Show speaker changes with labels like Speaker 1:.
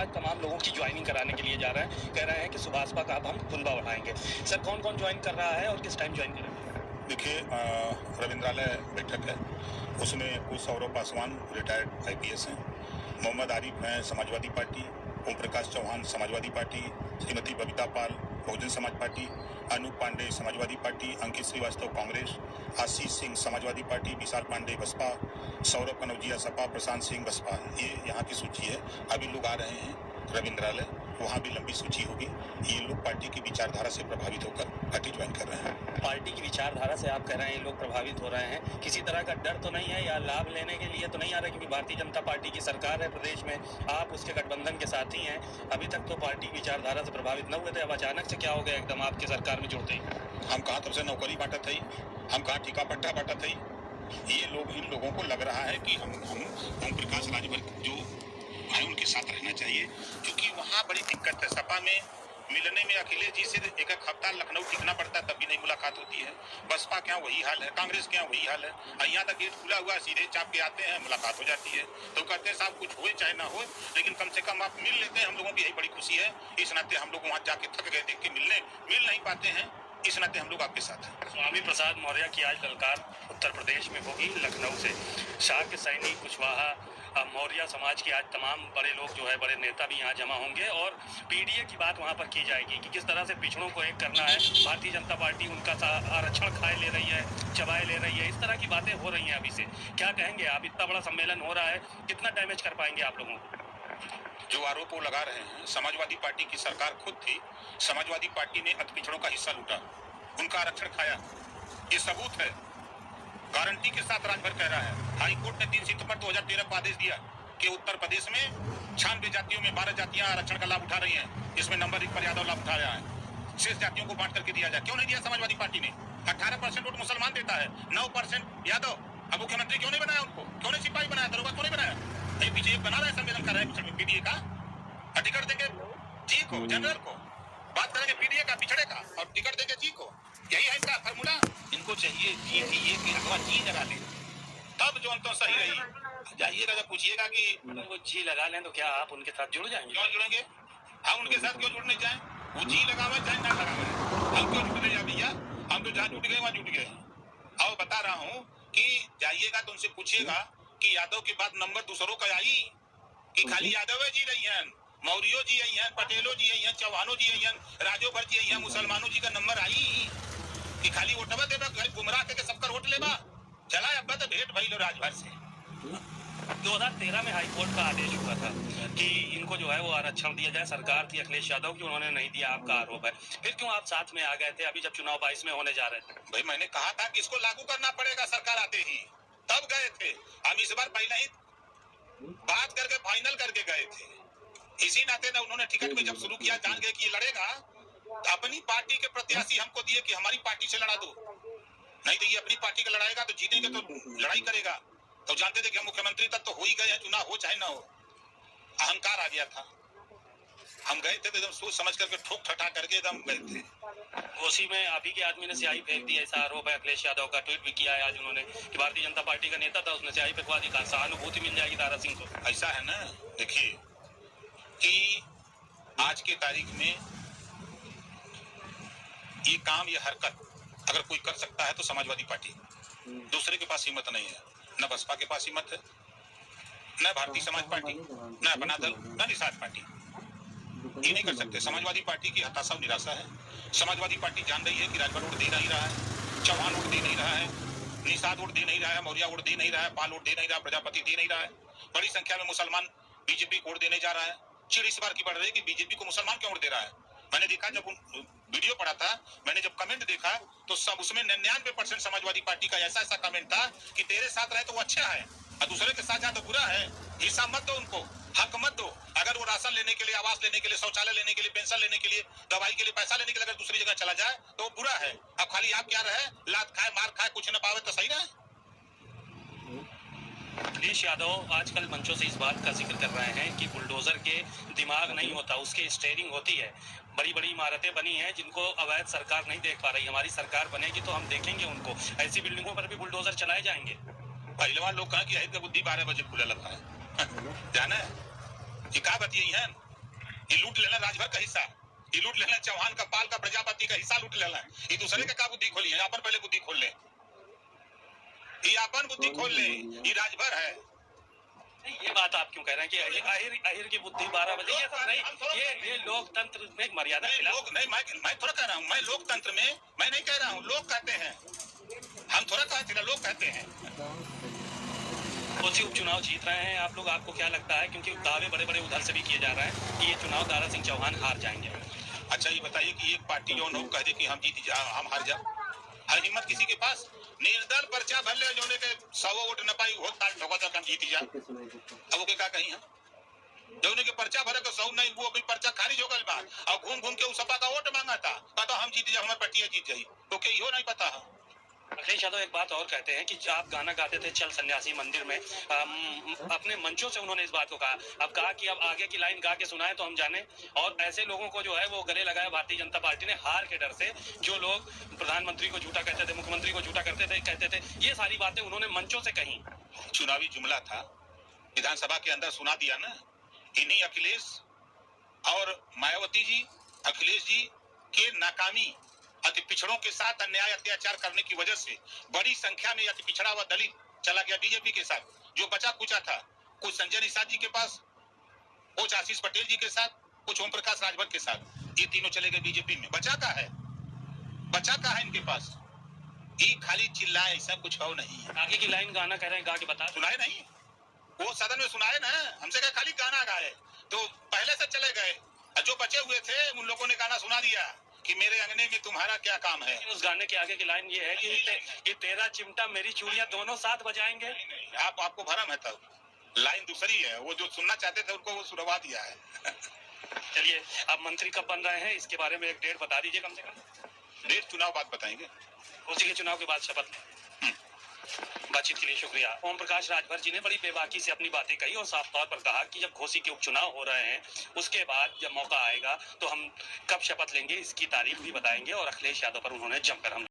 Speaker 1: आज तमाम लोगों की ज्वाइनिंग कराने के लिए जा रहे हैं। कह रहे हैं कि सुभाषपा का अब हम फुलवा उठाएंगे। सर, कौन कौन ज्वाइन कर रहा है और किस टाइम ज्वाइन करेंगे?
Speaker 2: देखिए, रविंद्रालय बैठक है, उसमें कुछ सौरभ पासवान रिटायर्ड IPS हैं, मोहम्मद आरिफ हैं समाजवादी पार्टी, ओम प्रकाश चौहान समाजवादी पार्टी, श्रीमती बबीता पाल बहुजन समाज पार्टी, अनूप पांडे समाजवादी पार्टी, अंकित श्रीवास्तव कांग्रेस, आशीष सिंह समाजवादी पार्टी, विशाल पांडे बसपा, सौरभ कनौजिया सपा, प्रशांत सिंह बसपा। ये यहाँ की सूची है। अभी लोग आ रहे हैं रविंद्रालय, वहाँ भी लंबी सूची होगी। ये लोग पार्टी की विचारधारा से प्रभावित होकर पार्टी ज्वाइन कर रहे हैं।
Speaker 1: पार्टी की विचारधारा से आप कह रहे हैं ये लोग प्रभावित हो रहे हैं, किसी तरह का डर तो नहीं है या लाभ लेने के लिए तो नहीं आ रहा? क्योंकि भारतीय जनता पार्टी की सरकार है प्रदेश में, आप उसके गठबंधन के साथी हैं। अभी तक तो पार्टी विचारधारा से प्रभावित न हुए थे, अब अचानक से क्या हो गया एकदम आपके सरकार में जुड़ते ही?
Speaker 2: हम कहाँ तब से नौकरी बांटा थी, हम कहाँ ठिका पट्टा बांटा थी। ये लोग, इन लोगों को लग रहा है कि हम ओम प्रकाश राजभर जो है उनके साथ रहना चाहिए, क्योंकि वहाँ बड़ी दिक्कत है। सपा में मिलने में अखिलेश जी से एक हफ्ता लखनऊ टिकना पड़ता है, तब भी नहीं मुलाकात होती है। बसपा क्या वही हाल है, कांग्रेस क्या वही हाल है। यहाँ तक गेट खुला हुआ, सीधे चाप के आते हैं, मुलाकात हो जाती है। तो कहते हैं साहब कुछ हो चाहे ना हो, लेकिन कम से कम आप मिल लेते हैं। हम लोगों की यही बड़ी खुशी है। इस नाते हम लोग वहाँ जाके थक गए, देख के मिल नहीं पाते हैं, इस नाते हम लोग आपके साथ हैं।
Speaker 1: स्वामी प्रसाद मौर्य की आज ललकार उत्तर प्रदेश में होगी, लखनऊ से शाह के सैनिक कुशवाहा मौर्य समाज के आज तमाम बड़े लोग जो है, बड़े नेता भी यहाँ जमा होंगे और PDA की बात वहाँ पर की जाएगी कि किस तरह से पिछड़ों को एक करना है। भारतीय जनता पार्टी उनका आरक्षण खाए ले रही है, चबाए ले रही है, इस तरह की बातें हो रही हैं अभी से। क्या कहेंगे आप? इतना बड़ा सम्मेलन हो रहा है, कितना डैमेज कर पाएंगे आप लोगों को?
Speaker 2: जो आरोप वो लगा रहे हैं, समाजवादी पार्टी की सरकार खुद थी, समाजवादी पार्टी ने अति पिछड़ों का हिस्सा लूटा, उनका आरक्षण खाया। ये सबूत है, गारंटी के साथ राजभर कह रहा है। हाई कोर्ट ने 3 सितंबर 2013 को आदेश दिया कि उत्तर प्रदेश में 96 जातियों में 12 जातियां आरक्षण का लाभ उठा रही हैं, इसमें नंबर 1 पर यादव लाभ उठा रहा है। शेष जातियों को बांट करके दिया जाए। क्यों नहीं दिया समाजवादी पार्टी ने? 18% वोट मुसलमान देता है, 9% यादव। अब मुख्यमंत्री क्यों नहीं बनाया उनको? क्यों नहीं सिपाही बनाया, दरोगा क्यों नहीं बनाया? नहीं, पीछे एक बना रहा है, सम्मेलन कर रहा है PDA का। टिकट देंगे जी को, जनरल को, बात करेंगे PDA का, पिछड़े का, और टिकट देंगे जी को। यही है इनका फार्मूला। इनको चाहिए जी की, ये कि अगवा जी लगा ले, तब जो अंतर सही रही। जाइएगा जब पूछिएगा कि
Speaker 1: वो जी लगा लें तो क्या आप उनके साथ जुड़ जाएंगे?
Speaker 2: क्यों जुड़ेंगे? हम उनके साथ क्यों जुड़ नहीं जाए? वो जी लगावे चाहे ना लगावे, हम क्यों जुड़ नहीं भैया? हम तो जहाँ जुट गए वहाँ जुट गए। और बता रहा हूँ कि जाइएगा तो उनसे पूछिएगा कि यादव के बाद नंबर दूसरों का आई कि खाली यादव जी रही है, मौर्यो जी आई हैं, पटेलो जी आई हैं, चौहानो जी आई हैं, राजोभर जी आई हैं, मुसलमानों जी का नंबर आई कि खाली वोटवा देबा, गुमराह के सबकर वोट लेबा। चला अब तो भेंट भइल राजभर से।
Speaker 1: 2013 में हाईकोर्ट का आदेश हुआ था कि इनको जो है वो आरक्षण दिया जाए। सरकार थी अखिलेश यादव की, उन्होंने नहीं दिया, आपका आरोप है। फिर क्यों आप साथ में आ गए थे अभी जब चुनाव 22 में होने जा रहे थे?
Speaker 2: भाई मैंने कहा था कि इसको लागू करना पड़ेगा सरकार आते ही, तब गए थे हम। इस बार पहले ही बात करके फाइनल करके गए थे। इसी नाते ना उन्होंने टिकट में जब शुरू किया, जान गए कि ये लड़ेगा, तो अपनी पार्टी के प्रत्याशी हमको दिए कि हमारी पार्टी से लड़ा दो। नहीं तो ये अपनी पार्टी का लड़ाएगा तो जीतेंगे तो लड़ाई करेगा। तो जानते थे कि हम मुख्यमंत्री तक तो हो ही गए हैं, चुनाव हो चाहे ना हो। अहंकार आ गया था। हम गए थे तो एकदम सोच समझ करके ठोक ठटा करके एकदम गए थे।
Speaker 1: उसी में आप ही के आदमी ने स्याही फेंक दी, ऐसा आरोप है अखिलेश यादव का। ट्वीट भी किया है आज उन्होंने कि भारतीय जनता पार्टी का नेता था, उसने स्याही फेंकवा दी। कहा सहानुभूति मिल जाएगी तारा सिंह को।
Speaker 2: ऐसा है ना, देखिए कि आज के तारीख में ये काम, ये हरकत अगर कोई कर सकता है तो समाजवादी पार्टी। दूसरे के पास हिम्मत नहीं है, न बसपा के पास हिम्मत है, न भारतीय समाज पार्टी, न अपना दल, न निषाद पार्टी। ये नहीं कर सकते। समाजवादी पार्टी की हताशा और निराशा है। समाजवादी पार्टी जान रही है कि राजभर वोट दे नहीं रहा है, चौहान वोट दे नहीं रहा है, निषाद वोट दे नहीं रहा है, मौर्य वोट दे नहीं रहा है, पाल वोट दे नहीं रहा है, प्रजापति दे नहीं रहा है। बड़ी संख्या में मुसलमान बीजेपी को वोट देने जा रहा है। चिड़ इस बार की बढ़ रही है कि बीजेपी को मुसलमान क्यों वोट दे रहा है। मैंने देखा, जब वीडियो पढ़ा था, मैंने जब कमेंट देखा तो सब उसमें 99% समाजवादी पार्टी का ऐसा कमेंट था कि तेरे साथ रहे तो वो अच्छा है और दूसरे के साथ जाए तो बुरा है। हिस्सा मत दो उनको, हक मत दो। अगर वो राशन लेने के लिए, आवास लेने के लिए, शौचालय लेने के लिए, पेंशन लेने के लिए, दवाई के लिए पैसा लेने के लिए अगर दूसरी जगह चला जाए तो वो बुरा है। अब खाली आप क्या रहे, लात खाए, मार खाए, कुछ न पावे तो सही रहे।
Speaker 1: अखिलेश यादव आजकल मंचों से इस बात का जिक्र कर रहे हैं कि बुलडोजर के दिमाग नहीं होता, उसके स्टीयरिंग होती है। बड़ी बड़ी इमारतें बनी हैं जिनको अवैध सरकार नहीं देख पा रही। हमारी सरकार बनेगी तो हम देखेंगे उनको, ऐसी बिल्डिंगों पर भी बुलडोजर चलाए जाएंगे।
Speaker 2: पहलवान लोग कहा कि बुद्धि 12 बजे खुला लगा है जाना है कि का बतियाई है। ये लूट लेना राजभर का हिस्सा, ये लूट लेना चौहान का, पाल का, प्रजापति का हिस्सा लूट लेना। ये दूसरे का बुद्धि खोली है, अपन पहले बुद्धि खोल ले, ये अपन बुद्धि खोल ले, ये राजभर है।
Speaker 1: ये बात आप क्यों कह रहे हैं कि अहिर की बुद्धि 12 बजे? ये सब नहीं, ये लोकतंत्र में एक मर्यादा है।
Speaker 2: लोग नहीं, मैं थोड़ा कह रहा हूँ, मैं लोकतंत्र में मैं नहीं कह रहा हूँ, लोग कहते हैं, हम थोड़ा कहते हैं, लोग कहते हैं।
Speaker 1: कोसी उपचुनाव जीत रहे हैं आप लोग, आपको क्या लगता है? क्योंकि दावे बड़े बड़े उधर से भी किए जा रहे हैं कि ये चुनाव दारा सिंह चौहान हार जाएंगे।
Speaker 2: अच्छा ये बताइए कि एक पार्टी जो लोग कह दे कि हम जीत जा, हम हार जा, हर हिम्मत किसी के पास? निर्दल पर्चा भर ले, जोने के 100 वोट न पाई वो ताल ठोका तक हम जीत जा। अब वो के का कहीं हम जोने के पर्चा भरे तो 100 नहीं, वो अभी पर्चा खारिज हो गल बा और घूम घूम के उस सपा का वोट मांगा था, कहता हम जीत जा, हमारी पार्टी जीत जाई, तो के इहो नहीं पता है।
Speaker 1: अखिलेश यादव एक बात और कहते हैं कि आप गाना गाते थे चल सन्यासी मंदिर में, अपने मंचों से उन्होंने इस बात को कहा, अब कहा कि अब आगे की लाइन गा के सुनाए तो हम जाने। और ऐसे लोगों को जो है वो गले लगाया भारतीय जनता पार्टी ने, हार के डर से। जो लोग प्रधानमंत्री को झूठा कहते थे, मुख्यमंत्री को झूठा कहते थे, ये सारी बातें उन्होंने मंचों से कही।
Speaker 2: चुनावी जुमला था, विधानसभा के अंदर सुना दिया ना। इन्हीं अखिलेश और मायावती जी, अखिलेश जी के नाकामी, अति पिछड़ों के साथ अन्याय अत्याचार करने की वजह से बड़ी संख्या में अति पिछड़ा हुआ दलित चला गया बीजेपी के साथ। जो बचा कुचा था, कुछ संजय निषाद जी के पास, कुछ आशीष पटेल जी के साथ, कुछ ओम प्रकाश राजभर के साथ, ये तीनों चले गए बीजेपी में। बचा का है, बचा का है इनके पास? ये खाली चिल्लाए, ऐसा कुछ हो नहीं।
Speaker 1: आगे की लाइन गाना कह रहे हैं, गा के बता।
Speaker 2: सुनाए नहीं, वो सदन में सुनाए ना, हमसे क्या खाली गाना गाए, तो पहले से चले गए। जो बचे हुए थे उन लोगों ने गाना सुना दिया कि मेरे अंगने में तुम्हारा क्या काम है।
Speaker 1: उस गाने के आगे की लाइन ये है कि तेरा चिमटा मेरी चूड़ियां दोनों साथ बजाएंगे।
Speaker 2: आपको भरम है, तब लाइन दूसरी है, वो जो सुनना चाहते थे उनको वो सुनवा दिया है।
Speaker 1: चलिए, अब मंत्री कब बन रहे हैं इसके बारे में एक डेट बता दीजिए कम से कम।
Speaker 2: डेट चुनाव बाद बताएंगे,
Speaker 1: उसी के चुनाव के बाद शपथ। बातचीत के लिए शुक्रिया। ओम प्रकाश राजभर जी ने बड़ी बेबाकी से अपनी बातें कही और साफ तौर पर कहा कि जब घोसी के उपचुनाव हो रहे हैं, उसके बाद जब मौका आएगा तो हम कब शपथ लेंगे इसकी तारीख भी बताएंगे। और अखिलेश यादव पर उन्होंने जमकर हमला